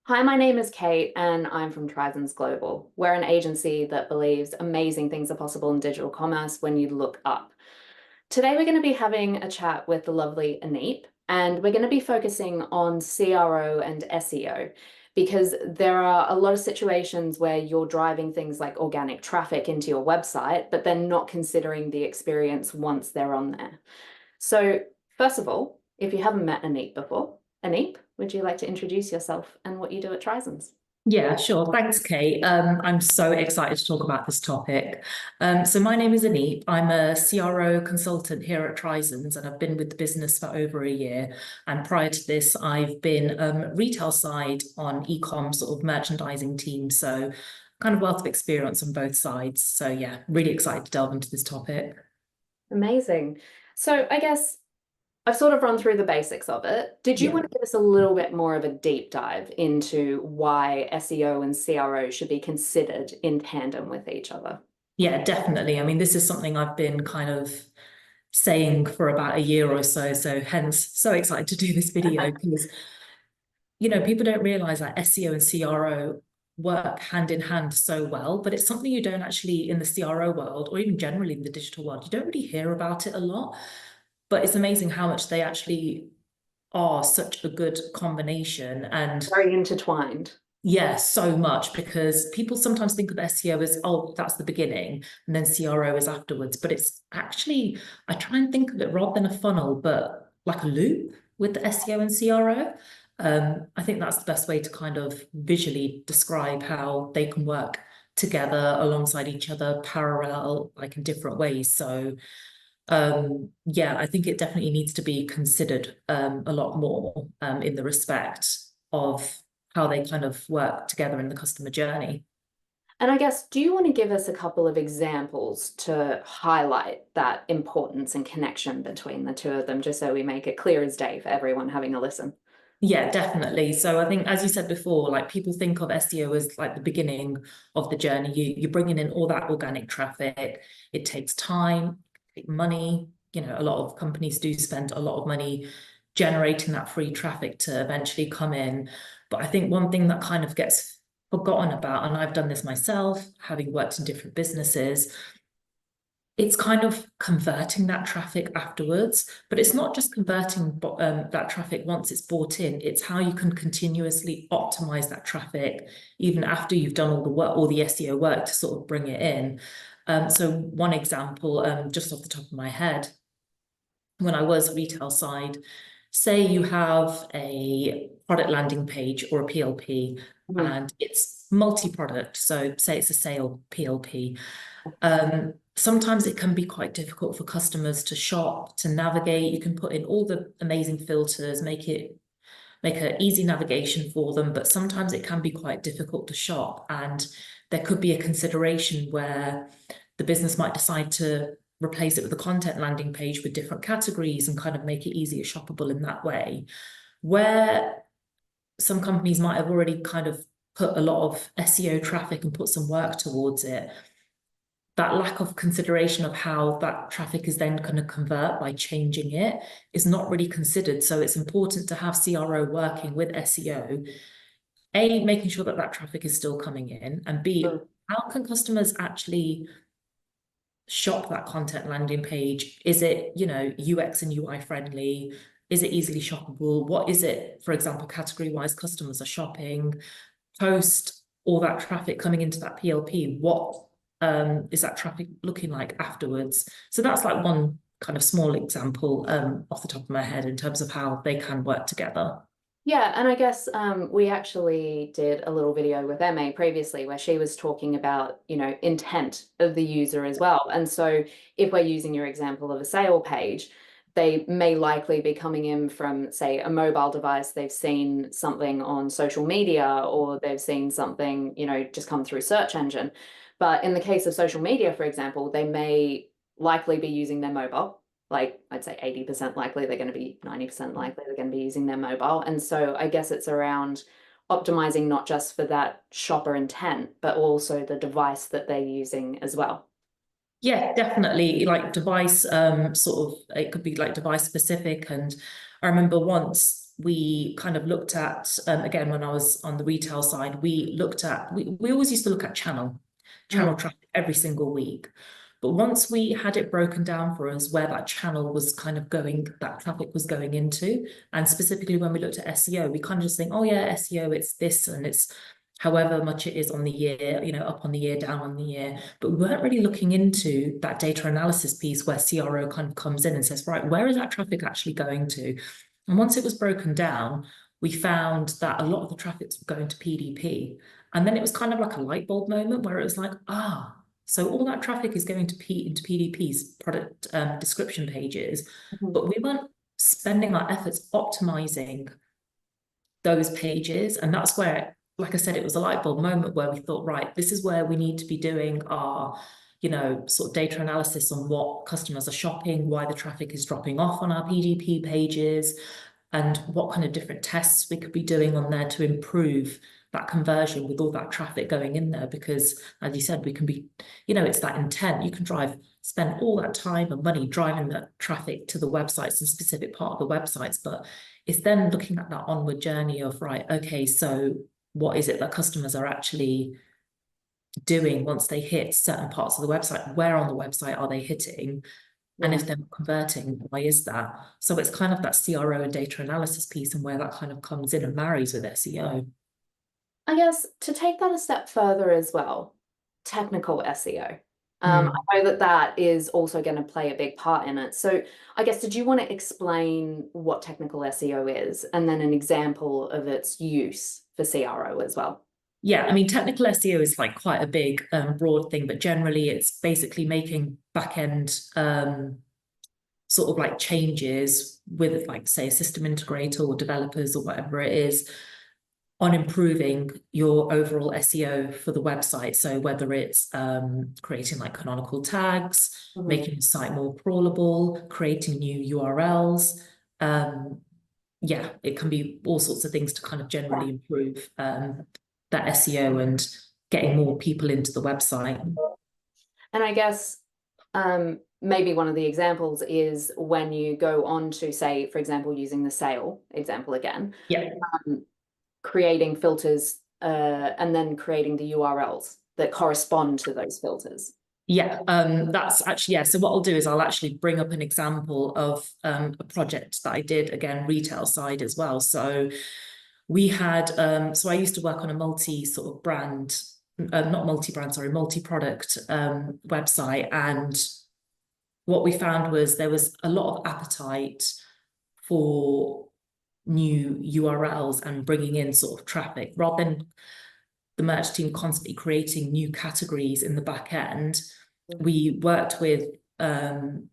Hi, my name is Kate, and I'm from Trizons Global. We're an agency that believes amazing things are possible in digital commerce when you look up. Today, we're going to be having a chat with the lovely Aneep, and we're going to be focusing on CRO and SEO because there are a lot of situations where you're driving things like organic traffic into your website, but then not considering the experience once they're on there. So, first of all, if you haven't met Aneep before, Aneep, would you like to introduce yourself and what you do at Trizons? Yeah, sure. Thanks, Kate. I'm so excited to talk about this topic. So my name is Aneep. I'm a CRO consultant here at Trizons, and I've been with the business for over a year. And prior to this, I've been retail side on e-com sort of merchandising team. So kind of wealth of experience on both sides. So yeah, really excited to delve into this topic. Amazing. So, I guess I've sort of run through the basics of it. Did you Yeah. want to give us a little bit more of a deep dive into why SEO and CRO should be considered in tandem with each other? Yeah, definitely. I mean, this is something I've been kind of saying for about a year or so. So hence, so excited to do this video because people don't realize that SEO and CRO work hand in hand so well, but it's something you don't actually in the CRO world or even generally in the digital world, you don't really hear about it a lot. But it's amazing how much they actually are such a good combination. And Very intertwined. yeah, so much because people sometimes think of SEO as, oh, that's the beginning, and then CRO is afterwards. But it's actually, I try and think of it rather than a funnel, but like a loop with the SEO and CRO. I think that's the best way to kind of visually describe how they can work together alongside each other, parallel, like in different ways. So yeah, I think it definitely needs to be considered a lot more in the respect of how they kind of work together in the customer journey. And I guess, do you want to give us a couple of examples to highlight that importance and connection between the two of them, just so we make it clear as day for everyone having a listen? Yeah, definitely. So I think, as you said before, like people think of SEO as like the beginning of the journey. You're bringing in all that organic traffic. It takes time, money. A lot of companies do spend a lot of money generating that free traffic to eventually come in. But I think one thing that kind of gets forgotten about, and I've done this myself, having worked in different businesses, it's kind of converting that traffic afterwards, but it's not just converting that traffic once it's bought in. It's how you can continuously optimize that traffic even after you've done all the work, all the SEO work to sort of bring it in. So one example, just off the top of my head, when I was retail side, say you have a product landing page or a PLP Mhm. and it's multi-product. So say it's a sale PLP. Sometimes it can be quite difficult for customers to shop, to navigate. You can put in all the amazing filters, make an easy navigation for them, but sometimes it can be quite difficult to shop. And there could be a consideration where the business might decide to replace it with a content landing page with different categories and kind of make it easier shoppable in that way. Where some companies might have already kind of put a lot of SEO traffic and put some work towards it, that lack of consideration of how that traffic is then going to convert by changing it is not really considered. So it's important to have CRO working with SEO, A, making sure that that traffic is still coming in, and B, how can customers actually shop that content landing page? Is it, UX and UI friendly? Is it easily shoppable? What is it, for example, category-wise customers are shopping? Post all that traffic coming into that PLP, what is that traffic looking like afterwards? So that's like one kind of small example off the top of my head in terms of how they can work together. Yeah, and I guess we actually did a little video with Emma previously where she was talking about, intent of the user as well. And so if we're using your example of a sale page, they may likely be coming in from, say, a mobile device. They've seen something on social media or they've seen something, just come through search engine. But in the case of social media, for example, they may likely be using their mobile, like I'd say 80% likely they're going to be 90% likely they're going to be using their mobile. And so I guess it's around optimizing not just for that shopper intent, but also the device that they're using as well. Yeah, definitely. Like device, sort of, it could be like device specific. And I remember once we kind of looked at, again, when I was on the retail side, we always used to look at channel traffic every single week. But once we had it broken down for us where that channel was kind of going, that traffic was going into, and specifically when we looked at SEO, we kind of just think, oh yeah, SEO, it's this and it's however much it is on the year, up on the year, down on the year. But we weren't really looking into that data analysis piece where CRO kind of comes in and says, right, where is that traffic actually going to? And once it was broken down, we found that a lot of the traffic's going to PDP. And then it was kind of like a light bulb moment where it was like, so all that traffic is going to into PDP's product description pages, but we weren't spending our efforts optimizing those pages. And that's where, like I said, it was a light bulb moment where we thought, right, this is where we need to be doing our, sort of data analysis on what customers are shopping, why the traffic is dropping off on our PDP pages, and what kind of different tests we could be doing on there to improve that conversion with all that traffic going in there. Because as you said, we can be, it's that intent. You can spend all that time and money driving that traffic to the websites and specific part of the websites, but it's then looking at that onward journey of, right, okay, so what is it that customers are actually doing once they hit certain parts of the website? Where on the website are they hitting? And if they're not converting, why is that? So it's kind of that CRO and data analysis piece and where that kind of comes in and marries with SEO. I guess to take that a step further as well, technical SEO. I know that is also going to play a big part in it. So I guess, did you want to explain what technical SEO is and then an example of its use for CRO as well? Yeah, I mean, technical SEO is like quite a big, broad thing, but generally it's basically making back-end sort of like changes with, like, say, a system integrator or developers or whatever it is, on improving your overall SEO for the website. So whether it's creating like canonical tags, making the site more crawlable, creating new URLs. Yeah, it can be all sorts of things to kind of generally improve that SEO and getting more people into the website. And I guess maybe one of the examples is when you go on to, say, for example, using the sale example again. Yeah. Creating filters and then creating the URLs that correspond to those filters. Yeah, that's actually, yeah. So what I'll do is I'll actually bring up an example of a project that I did, again, retail side as well. So we had, so I used to work on a multi-product website. And what we found was there was a lot of appetite for new URLs and bringing in sort of traffic, rather than the merch team constantly creating new categories in the back end. We worked with the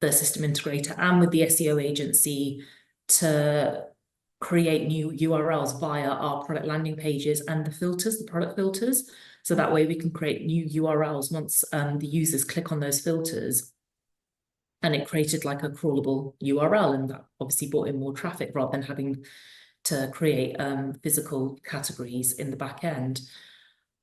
system integrator and with the SEO agency to create new URLs via our product landing pages and the product filters. So that way we can create new URLs once the users click on those filters. And it created like a crawlable URL, and that obviously brought in more traffic rather than having to create physical categories in the back end.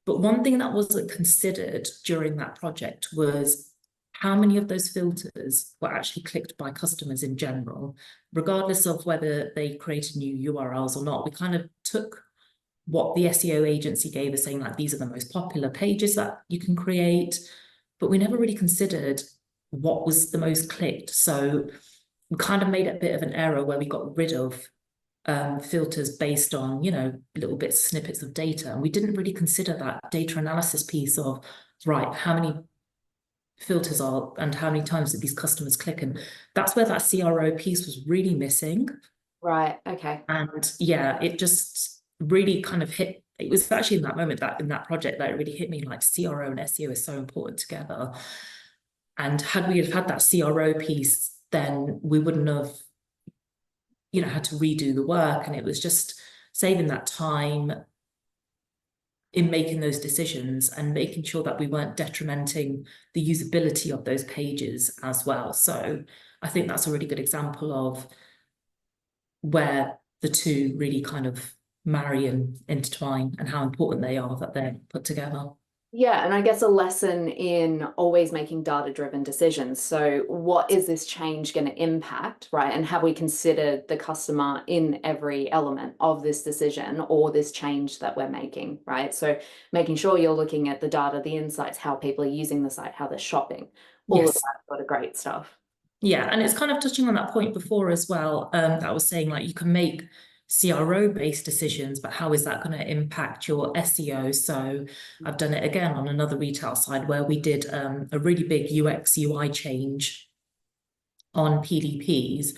But one thing that wasn't considered during that project was how many of those filters were actually clicked by customers in general, regardless of whether they created new URLs or not. We kind of took what the SEO agency gave us, saying like, these are the most popular pages that you can create, but we never really considered what was the most clicked. So we kind of made a bit of an error where we got rid of filters based on, little bits, snippets of data. And we didn't really consider that data analysis piece of, right, how many filters are and how many times did these customers click? And that's where that CRO piece was really missing. Right, okay. And yeah, it just really kind of hit. It was actually in that moment, that in that project, that it really hit me, like, CRO and SEO is so important together. And had we have had that CRO piece, then we wouldn't have, had to redo the work. And it was just saving that time in making those decisions and making sure that we weren't detrimenting the usability of those pages as well. So I think that's a really good example of where the two really kind of marry and intertwine, and how important they are that they're put together. Yeah, and I guess a lesson in always making data-driven decisions. So what is this change going to impact, right? And have we considered the customer in every element of this decision or this change that we're making, right? So making sure you're looking at the data, the insights, how people are using the site, how they're shopping, all of Yes. that sort of great stuff. Yeah, and it's kind of touching on that point before as well, that I was saying, like, you can make CRO-based decisions, but how is that going to impact your SEO? So I've done it again on another retail side where we did a really big UX UI change on PDPs,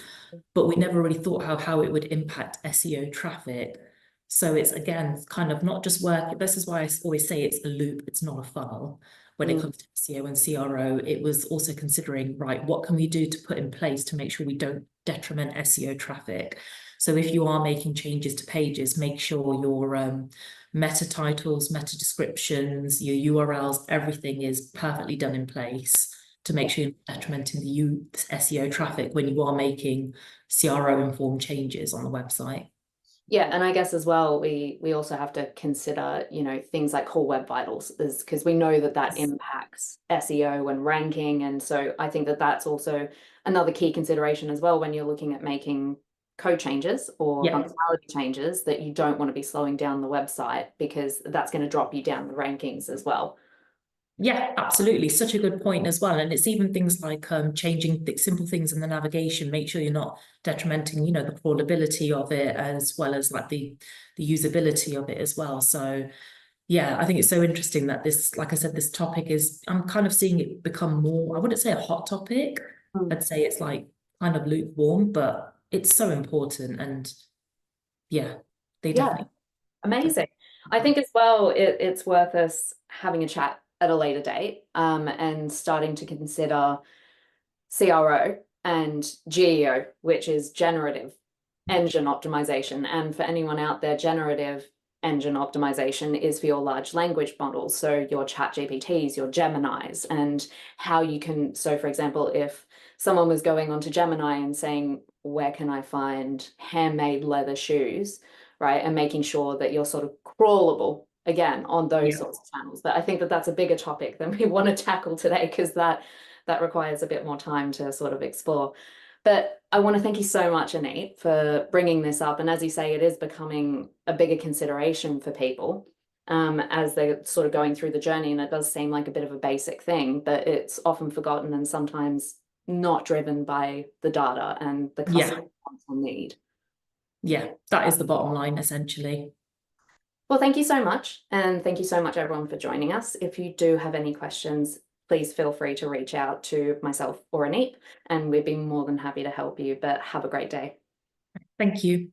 but we never really thought how it would impact SEO traffic. So it's, again, kind of not just work. This is why I always say it's a loop, it's not a funnel. When it comes to SEO and CRO, it was also considering, right, what can we do to put in place to make sure we don't detriment SEO traffic? So if you are making changes to pages, make sure your meta titles, meta descriptions, your URLs, everything is perfectly done in place to make sure you're not detrimenting the SEO traffic when you are making CRO informed changes on the website. Yeah, and I guess as well, we also have to consider, you know, things like core web vitals, is because we know that that impacts SEO and ranking, and so I think that that's also another key consideration as well when you're looking at making code changes or Yeah. functionality changes, that you don't want to be slowing down the website because that's going to drop you down the rankings as well. Yeah, absolutely. Such a good point as well. And it's even things like changing simple things in the navigation. Make sure you're not detrimenting, you know, the crawlability of it as well as like the usability of it as well. So yeah, I think it's so interesting that this, like I said, this topic is, I'm kind of seeing it become more, I wouldn't say a hot topic. I'd say it's like kind of lukewarm, but it's so important. And yeah, they Yeah, definitely. amazing. I think as well, it's worth us having a chat at a later date, and starting to consider CRO and GEO, which is generative engine optimization. And for anyone out there, generative engine optimization is for your large language models. So your chat GPTs, your Geminis, and how you can, so for example, if someone was going onto Gemini and saying, where can I find handmade leather shoes, right? And making sure that you're sort of crawlable again on those Yeah. sorts of channels. But I think that that's a bigger topic than we want to tackle today, because that requires a bit more time to sort of explore. But I want to thank you so much, Anit, for bringing this up. And as you say, it is becoming a bigger consideration for people, as they're sort of going through the journey. And it does seem like a bit of a basic thing, but it's often forgotten and sometimes not driven by the data and the customer need. Yeah, that is the bottom line, essentially. Well, thank you so much. And thank you so much, everyone, for joining us. If you do have any questions, please feel free to reach out to myself or Anit, and we'd be more than happy to help you. But have a great day. Thank you.